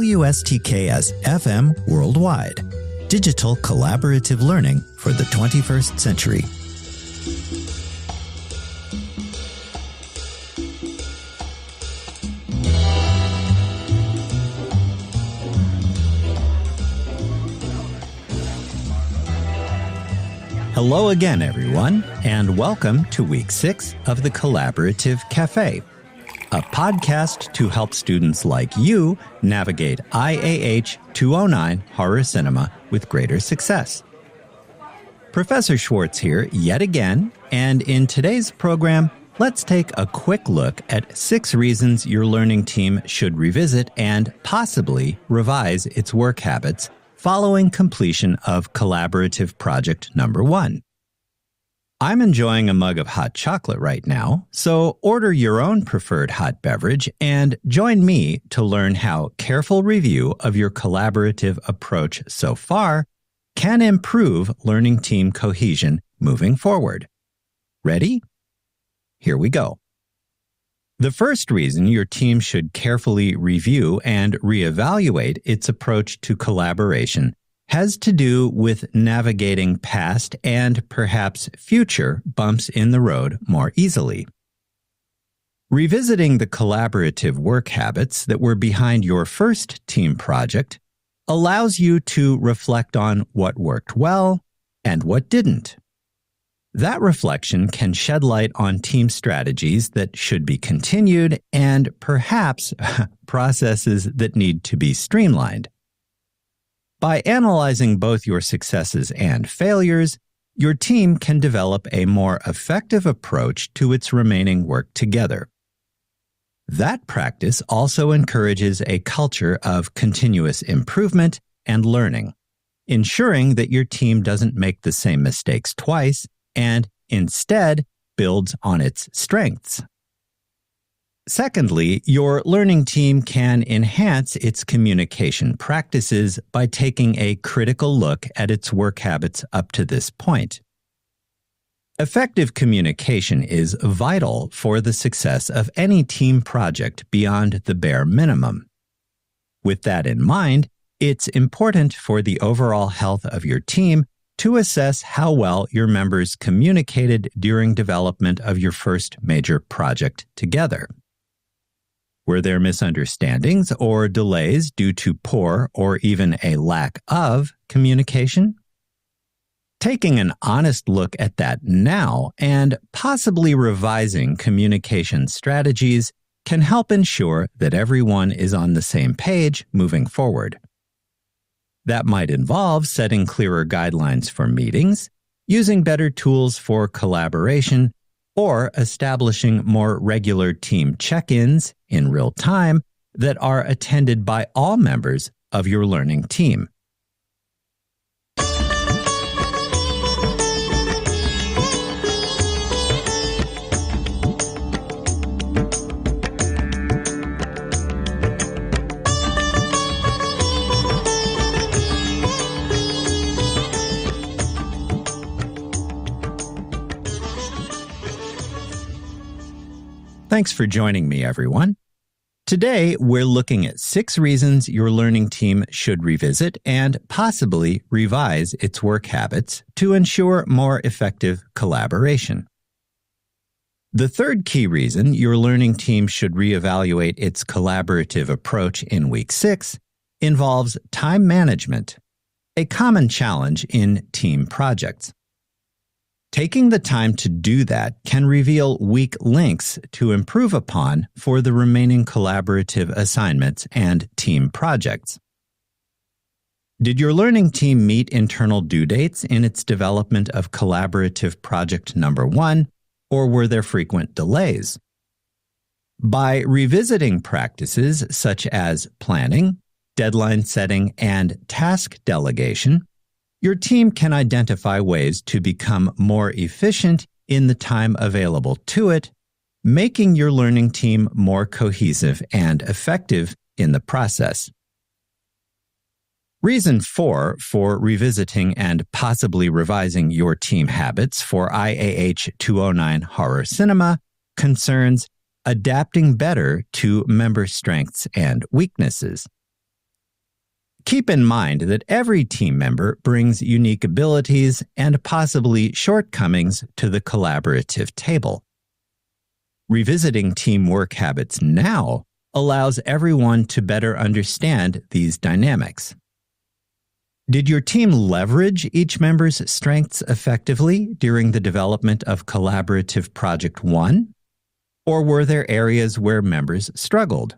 WSTKS-FM Worldwide. Digital collaborative learning for the 21st century. Hello again, everyone, and welcome to Week 6 of the Collaborative Café, a podcast to help students like you navigate IAH 209 horror cinema with greater success. Professor Schwartz here yet again, and in today's program, let's take a quick look at 6 reasons your learning team should revisit and possibly revise its work habits following completion of Collaborative Project Number 1. I'm enjoying a mug of hot chocolate right now, so order your own preferred hot beverage and join me to learn how careful review of your collaborative approach so far can improve learning team cohesion moving forward. Ready? Here we go. The first reason your team should carefully review and reevaluate its approach to collaboration has to do with navigating past and perhaps future bumps in the road more easily. Revisiting the collaborative work habits that were behind your first team project allows you to reflect on what worked well and what didn't. That reflection can shed light on team strategies that should be continued and perhaps processes that need to be streamlined. By analyzing both your successes and failures, your team can develop a more effective approach to its remaining work together. That practice also encourages a culture of continuous improvement and learning, ensuring that your team doesn't make the same mistakes twice and instead builds on its strengths. Secondly, your learning team can enhance its communication practices by taking a critical look at its work habits up to this point. Effective communication is vital for the success of any team project beyond the bare minimum. With that in mind, it's important for the overall health of your team to assess how well your members communicated during development of your first major project together. Were there misunderstandings or delays due to poor or even a lack of communication? Taking an honest look at that now and possibly revising communication strategies can help ensure that everyone is on the same page moving forward. That might involve setting clearer guidelines for meetings, using better tools for collaboration, or establishing more regular team check-ins in real time that are attended by all members of your learning team. Thanks for joining me, everyone. Today, we're looking at 6 reasons your learning team should revisit and possibly revise its work habits to ensure more effective collaboration. The third key reason your learning team should reevaluate its collaborative approach in Week 6 involves time management, a common challenge in team projects. Taking the time to do that can reveal weak links to improve upon for the remaining collaborative assignments and team projects. Did your learning team meet internal due dates in its development of Collaborative Project Number 1, or were there frequent delays? By revisiting practices such as planning, deadline setting, and task delegation, your team can identify ways to become more efficient in the time available to it, making your learning team more cohesive and effective in the process. Reason 4 for revisiting and possibly revising your team habits for IAH 209 horror cinema concerns adapting better to member strengths and weaknesses. Keep in mind that every team member brings unique abilities and possibly shortcomings to the collaborative table. Revisiting team work habits now allows everyone to better understand these dynamics. Did your team leverage each member's strengths effectively during the development of Collaborative Project 1? Or were there areas where members struggled?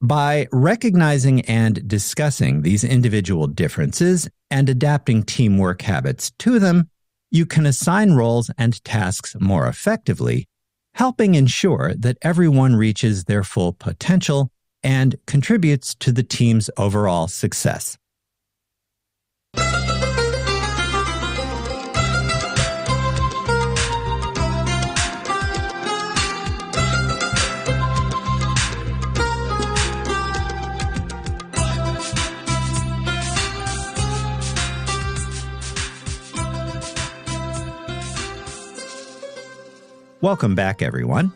By recognizing and discussing these individual differences and adapting teamwork habits to them, you can assign roles and tasks more effectively, helping ensure that everyone reaches their full potential and contributes to the team's overall success. Welcome back, everyone.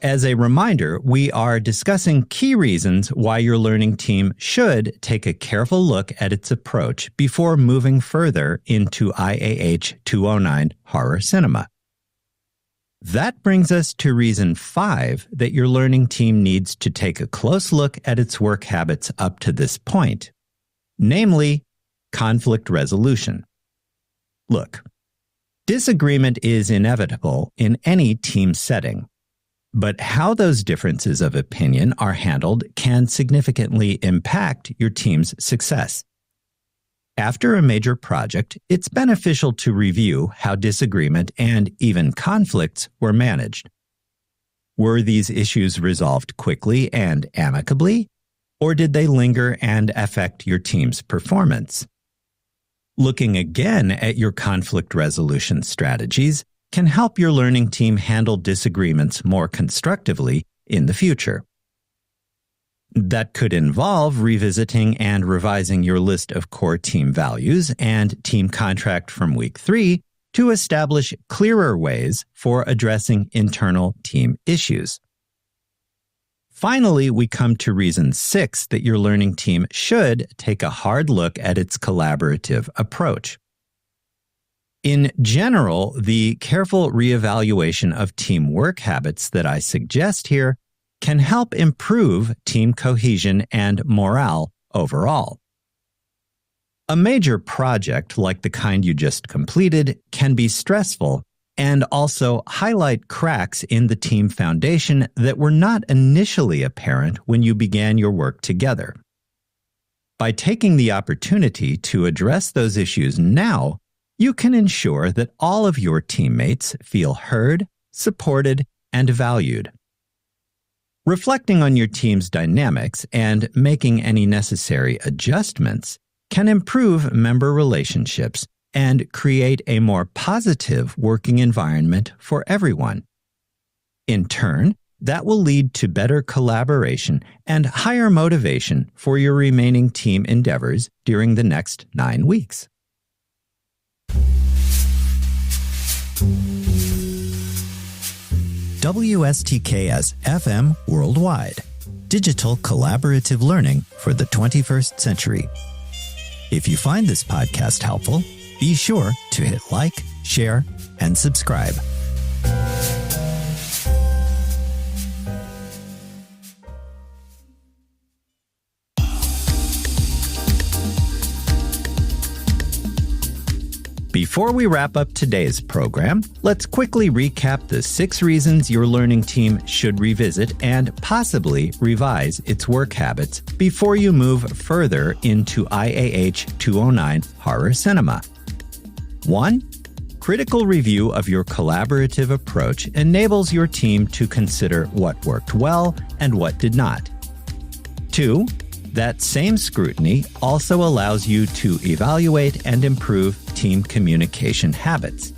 As a reminder, we are discussing key reasons why your learning team should take a careful look at its approach before moving further into IAH 209 horror cinema. That brings us to reason 5 that your learning team needs to take a close look at its work habits up to this point, namely conflict resolution. Look, disagreement is inevitable in any team setting, but how those differences of opinion are handled can significantly impact your team's success. After a major project, it's beneficial to review how disagreement and even conflicts were managed. Were these issues resolved quickly and amicably, or did they linger and affect your team's performance? Looking again at your conflict resolution strategies can help your learning team handle disagreements more constructively in the future. That could involve revisiting and revising your list of core team values and team contract from week 3 to establish clearer ways for addressing internal team issues. Finally, we come to reason 6 that your learning team should take a hard look at its collaborative approach. In general, the careful reevaluation of team work habits that I suggest here can help improve team cohesion and morale overall. A major project like the kind you just completed can be stressful and also highlight cracks in the team foundation that were not initially apparent when you began your work together. By taking the opportunity to address those issues now, you can ensure that all of your teammates feel heard, supported, and valued. Reflecting on your team's dynamics and making any necessary adjustments can improve member relationships and create a more positive working environment for everyone. In turn, that will lead to better collaboration and higher motivation for your remaining team endeavors during the next 9 weeks. WSTKS-FM Worldwide. Digital collaborative learning for the 21st century. If you find this podcast helpful, be sure to hit like, share, and subscribe. Before we wrap up today's program, let's quickly recap the 6 reasons your learning team should revisit and possibly revise its work habits before you move further into IAH 209 horror cinema. 1. Critical review of your collaborative approach enables your team to consider what worked well and what did not. 2. That same scrutiny also allows you to evaluate and improve team communication habits.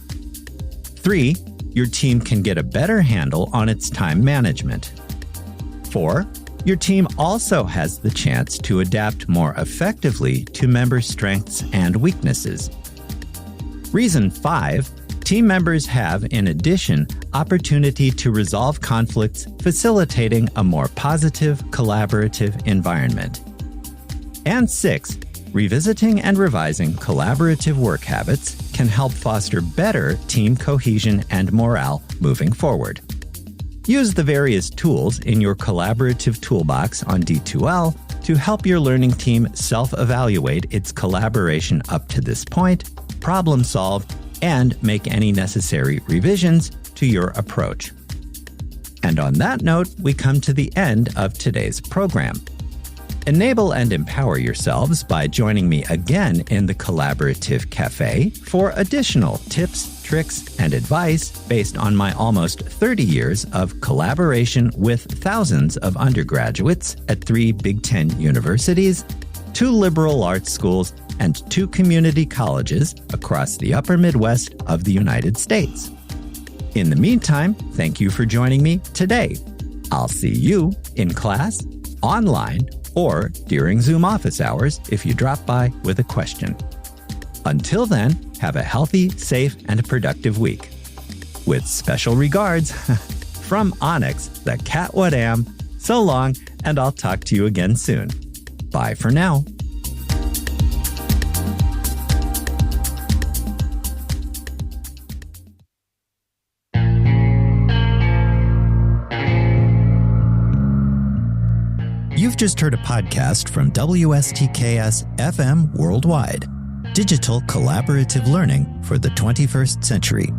3. Your team can get a better handle on its time management. 4. Your team also has the chance to adapt more effectively to member strengths and weaknesses. Reason 5. Team members have, in addition, opportunity to resolve conflicts, facilitating a more positive, collaborative environment. And sixth, revisiting and revising collaborative work habits can help foster better team cohesion and morale moving forward. Use the various tools in your collaborative toolbox on D2L to help your learning team self-evaluate its collaboration up to this point, problem solve, and make any necessary revisions to your approach. And on that note, we come to the end of today's program. Enable and empower yourselves by joining me again in the Collaborative Café for additional tips, tricks, and advice based on my almost 30 years of collaboration with thousands of undergraduates at 3 Big Ten universities, 2 liberal arts schools, and 2 community colleges across the upper Midwest of the United States. In the meantime, thank you for joining me today. I'll see you in class, online, or during Zoom office hours if you drop by with a question. Until then, have a healthy, safe, and productive week. With special regards, from Onyx, the cat what am, so long, and I'll talk to you again soon. Bye for now. You've just heard a podcast from WSTKS-FM Worldwide, digital collaborative learning for the 21st century.